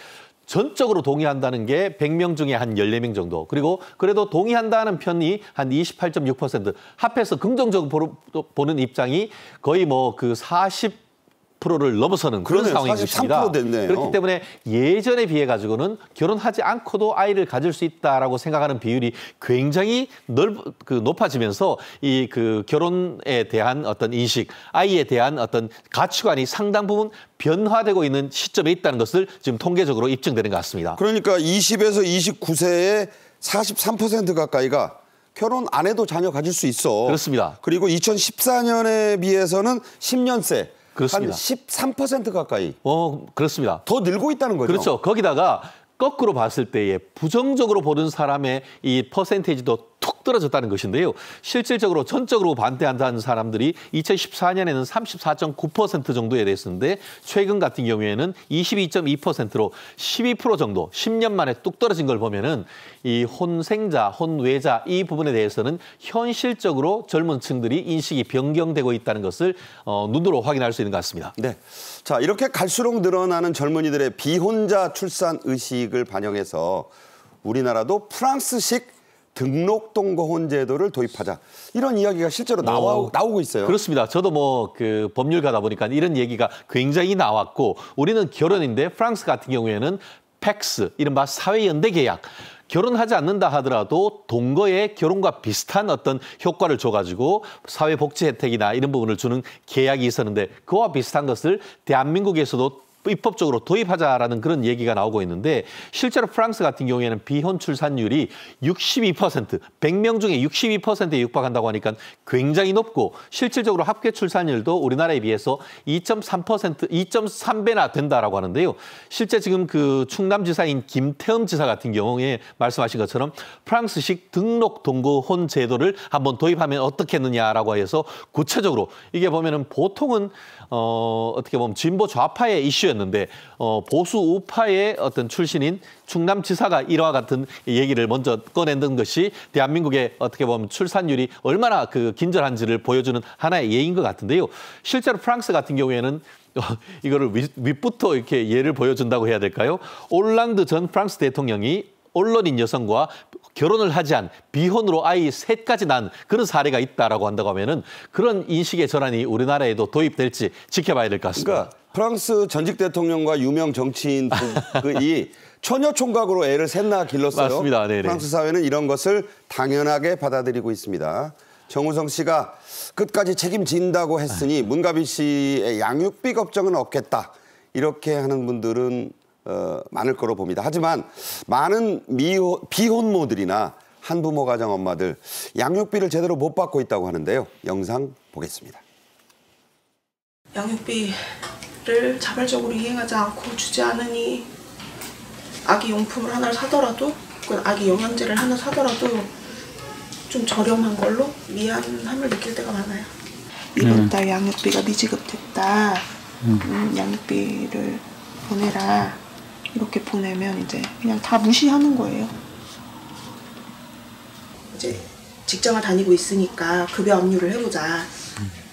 전적으로 동의한다는 게 100명 중에 한 14명 정도. 그리고 그래도 동의한다는 편이 한 28.6%. 합해서 긍정적으로 보는 입장이 거의 40%를 넘어서는 그런 상황인 것입니다. 43% 됐네요. 그렇기 때문에 예전에 비해 가지고는 결혼하지 않고도 아이를 가질 수 있다라고 생각하는 비율이 굉장히 높아지면서 이 결혼에 대한 어떤 인식, 아이에 대한 어떤 가치관이 상당 부분 변화되고 있는 시점에 있다는 것을 지금 통계적으로 입증되는 것 같습니다. 그러니까 20에서 29세의 43% 가까이가 결혼 안 해도 자녀 가질 수 있어. 그렇습니다. 그리고 2014년에 비해서는 10년세. 그렇습니다. 한 13% 가까이. 그렇습니다. 더 늘고 있다는 거죠. 그렇죠. 거기다가 거꾸로 봤을 때에 부정적으로 보는 사람의 이 퍼센테이지도 툭 떨어졌다는 것인데요. 실질적으로 전적으로 반대한다는 사람들이 2014년에는 34.9% 정도에 됐었는데 최근 같은 경우에는 22.2%로 12% 정도 10년 만에 뚝 떨어진 걸 보면은 이 혼생자, 혼외자 이 부분에 대해서는 현실적으로 젊은 층들이 인식이 변경되고 있다는 것을 눈으로 확인할 수 있는 것 같습니다. 네. 자, 이렇게 갈수록 늘어나는 젊은이들의 비혼자 출산 의식을 반영해서 우리나라도 프랑스식 등록동거혼 제도를 도입하자. 이런 이야기가 실제로 나오고 있어요. 그렇습니다. 저도 법률가다 보니까 이런 얘기가 굉장히 나왔고, 우리는 결혼인데 프랑스 같은 경우에는 팩스, 이른바 사회연대 계약. 결혼하지 않는다 하더라도 동거에 결혼과 비슷한 어떤 효과를 줘가지고 사회복지 혜택이나 이런 부분을 주는 계약이 있었는데, 그와 비슷한 것을 대한민국에서도 입법적으로 도입하자라는 그런 얘기가 나오고 있는데, 실제로 프랑스 같은 경우에는 비혼 출산율이 62%, 100명 중에 62%에 육박한다고 하니까 굉장히 높고, 실질적으로 합계 출산율도 우리나라에 비해서 2.3%, 2.3배나 된다라고 하는데요. 실제 지금 충남지사인 김태흠 지사 같은 경우에 말씀하신 것처럼 프랑스식 등록 동거혼 제도를 한번 도입하면 어떻겠느냐라고 해서 구체적으로 이게 보면은 보통은 어떻게 보면 진보 좌파의 이슈였는데 보수 우파의 어떤 출신인 충남지사가 이와 같은 얘기를 먼저 꺼낸 것이 대한민국의 어떻게 보면 출산율이 얼마나 긴절한지를 보여주는 하나의 예인 것 같은데요. 실제로 프랑스 같은 경우에는 이거를 윗부터 이렇게 예를 보여준다고 해야 될까요? 올랑드 전 프랑스 대통령이 언론인 여성과 결혼을 하지 않은 비혼으로 아이 셋까지 낳은 그런 사례가 있다라고 한다고 하면은 그런 인식의 전환이 우리나라에도 도입될지 지켜봐야 될 것 같습니다. 그러니까 프랑스 전직 대통령과 유명 정치인 이 처녀 총각으로 애를 셋나 길렀어요. 맞습니다. 네네. 프랑스 사회는 이런 것을 당연하게 받아들이고 있습니다. 정우성 씨가 끝까지 책임진다고 했으니 문가비 씨의 양육비 걱정은 없겠다. 이렇게 하는 분들은 많을 거로 봅니다. 하지만 많은 비혼모들이나 한부모 가정 엄마들 양육비를 제대로 못 받고 있다고 하는데요. 영상 보겠습니다. 양육비를 자발적으로 이행하지 않고 주지 않으니 아기 용품을 하나를 사더라도 아기 영양제를 하나 사더라도 좀 저렴한 걸로 미안함을 느낄 때가 많아요. 이번 달 양육비가 미지급됐다. 양육비를 보내라. 이렇게 보내면 이제 그냥 다 무시하는 거예요. 이제 직장을 다니고 있으니까 급여 압류를 해보자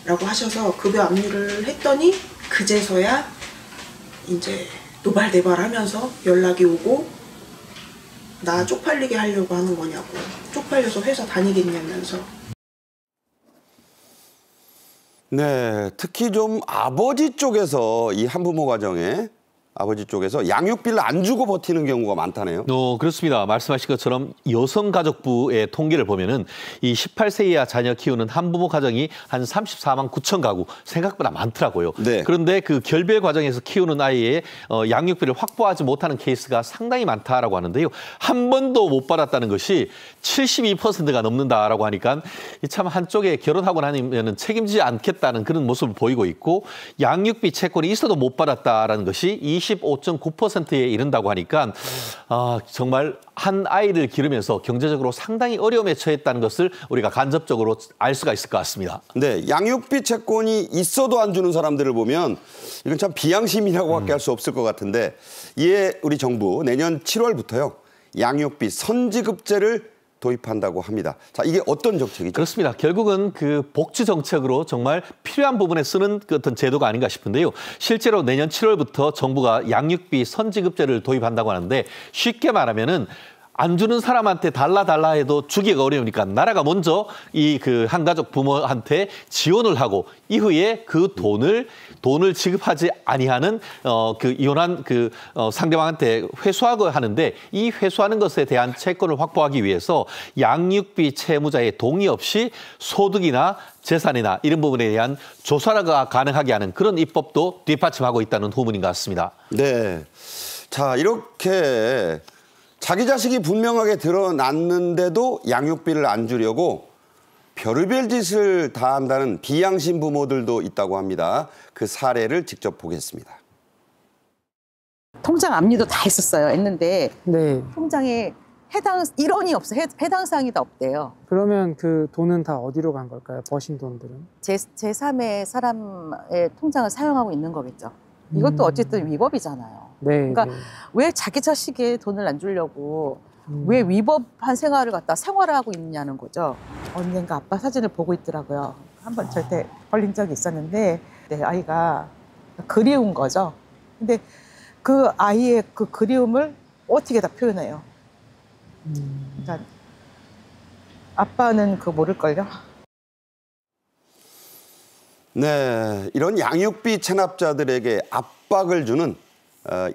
라고 하셔서 급여 압류를 했더니 그제서야 이제 노발대발하면서 연락이 오고 나 쪽팔리게 하려고 하는 거냐고, 쪽팔려서 회사 다니겠냐면서. 네, 특히 좀 아버지 쪽에서 이 한부모 가정에 아버지 쪽에서 양육비를 안 주고 버티는 경우가 많다네요. 그렇습니다. 말씀하신 것처럼 여성가족부의 통계를 보면은 이 18세 이하 자녀 키우는 한부모 가정이 한 34만 9천 가구, 생각보다 많더라고요. 네. 그런데 그 결별 과정에서 키우는 아이의 양육비를 확보하지 못하는 케이스가 상당히 많다라고 하는데요. 한 번도 못 받았다는 것이 72%가 넘는다라고 하니까 참 한쪽에 결혼하고 나면은 책임지지 않겠다는 그런 모습을 보이고 있고, 양육비 채권이 있어도 못 받았다라는 것이 25.9%에 이른다고 하니까 정말 한 아이를 기르면서 경제적으로 상당히 어려움에 처했다는 것을 우리가 간접적으로 알 수가 있을 것 같습니다. 네, 양육비 채권이 있어도 안 주는 사람들을 보면 이건 참 비양심이라고밖에 할 수 없을 것 같은데, 이에 우리 정부 내년 7월부터요 양육비 선지급제를 도입한다고 합니다. 자, 이게 어떤 정책이죠? 그렇습니다. 결국은 그 복지 정책으로 정말 필요한 부분에 쓰는 어떤 제도가 아닌가 싶은데요. 실제로 내년 7월부터 정부가 양육비 선지급제를 도입한다고 하는데, 쉽게 말하면은 안 주는 사람한테 달라 해도 주기가 어려우니까 나라가 먼저 이 그 한가족 부모한테 지원을 하고 이후에 그 돈을 지급하지 아니하는 그 이혼한 그 상대방한테 회수하고 하는데, 이 회수하는 것에 대한 채권을 확보하기 위해서 양육비 채무자의 동의 없이 소득이나 재산이나 이런 부분에 대한 조사가 가능하게 하는 그런 입법도 뒷받침하고 있다는 후문인 것 같습니다. 네, 자, 이렇게 자기 자식이 분명하게 드러났는데도 양육비를 안 주려고 별의별 짓을 다 한다는 비양심 부모들도 있다고 합니다. 그 사례를 직접 보겠습니다. 통장 압류도 다 했는데 네. 통장에 해당 1원이 없어. 해당 사항이 다 없대요. 그러면 그 돈은 다 어디로 간 걸까요? 버신 돈들은? 제3의 사람의 통장을 사용하고 있는 거겠죠. 이것도 어쨌든 위법이잖아요. 네, 그러니까 네. 왜 자기 자식에 돈을 안 주려고 왜 위법한 생활을 갖다 생활을 하고 있냐는 거죠. 언젠가 아빠 사진을 보고 있더라고요. 한번 저한테 걸린 적이 있었는데 내 아이가 그리운 거죠. 근데 그 아이의 그 그리움을 어떻게 다 표현해요. 그러니까 아빠는 그거 모를걸요. 네, 이런 양육비 체납자들에게 압박을 주는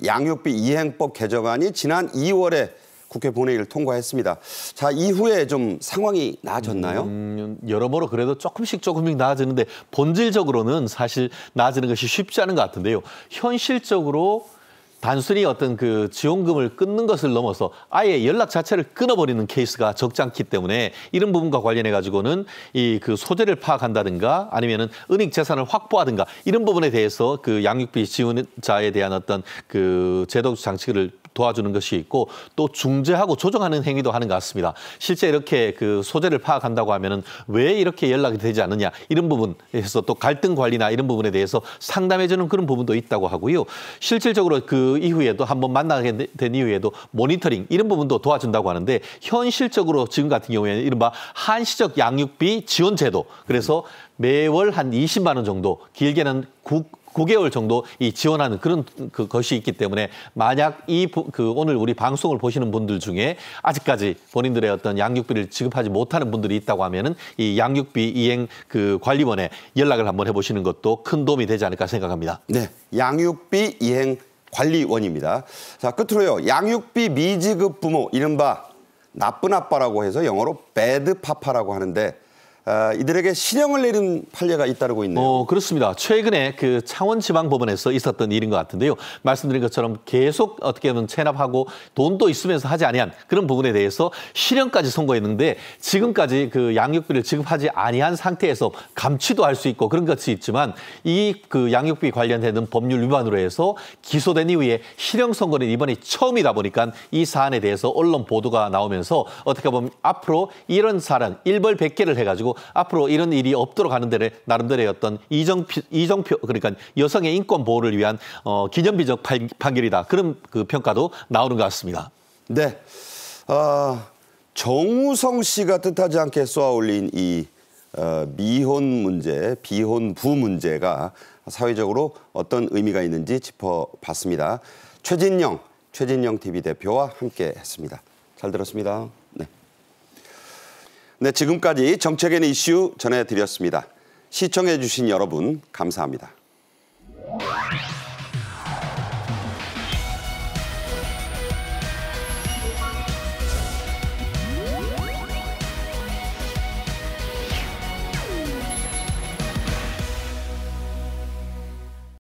양육비 이행법 개정안이 지난 2월에 국회 본회의를 통과했습니다. 자, 이후에 좀 상황이 나아졌나요? 여러모로 그래도 조금씩 나아지는데 본질적으로는 사실 나아지는 것이 쉽지 않은 것 같은데요. 현실적으로 단순히 어떤 그 지원금을 끊는 것을 넘어서 아예 연락 자체를 끊어버리는 케이스가 적지 않기 때문에 이런 부분과 관련해 가지고는 이 그 소재를 파악한다든가 아니면은 은닉 재산을 확보하든가 이런 부분에 대해서 그 양육비 지원자에 대한 어떤 그 제도 장치를 도와주는 것이 있고, 또 중재하고 조정하는 행위도 하는 것 같습니다. 실제 이렇게 그 소재를 파악한다고 하면은 왜 이렇게 연락이 되지 않느냐 이런 부분에서 또 갈등 관리나 이런 부분에 대해서 상담해주는 그런 부분도 있다고 하고요. 실질적으로 그 이후에도 한번 만나게 된 이후에도 모니터링 이런 부분도 도와준다고 하는데, 현실적으로 지금 같은 경우에는 이른바 한시적 양육비 지원 제도, 그래서 매월 한 20만 원 정도, 길게는 9개월 정도 이 지원하는 그런 것이 있기 때문에 만약 오늘 우리 방송을 보시는 분들 중에 아직까지 본인들의 어떤 양육비를 지급하지 못하는 분들이 있다고 하면은 이 양육비 이행 그 관리원에 연락을 한번 해보시는 것도 큰 도움이 되지 않을까 생각합니다. 네, 양육비 이행 관리원입니다. 자, 끝으로요. 양육비 미지급 부모, 이른바 나쁜 아빠라고 해서 영어로 배드 파파라고 하는데 이들에게 실형을 내린 판례가 잇따르고 있네요. 그렇습니다. 최근에 그 창원지방법원에서 있었던 일인 것 같은데요. 말씀드린 것처럼 계속 어떻게 보면 체납하고 돈도 있으면서 하지 아니한 그런 부분에 대해서 실형까지 선고했는데 지금까지 그 양육비를 지급하지 아니한 상태에서 감취도 할 수 있고 그런 것이 있지만 이 그 양육비 관련되는 법률 위반으로 해서 기소된 이후에 실형 선고는 이번이 처음이다 보니까 이 사안에 대해서 언론 보도가 나오면서 어떻게 보면 앞으로 이런 사안 일벌백계를 해가지고 앞으로 이런 일이 없도록 하는 데를 나름대로의 어떤 이정표 그러니까 여성의 인권 보호를 위한 기념비적 판결이다. 그런 그 평가도 나오는 것 같습니다. 네, 정우성 씨가 뜻하지 않게 쏘아올린 이 미혼 문제, 비혼부 문제가 사회적으로 어떤 의미가 있는지 짚어봤습니다. 최진영 TV 대표와 함께했습니다. 잘 들었습니다. 네, 지금까지 정책의 이슈 전해드렸습니다. 시청해주신 여러분 감사합니다.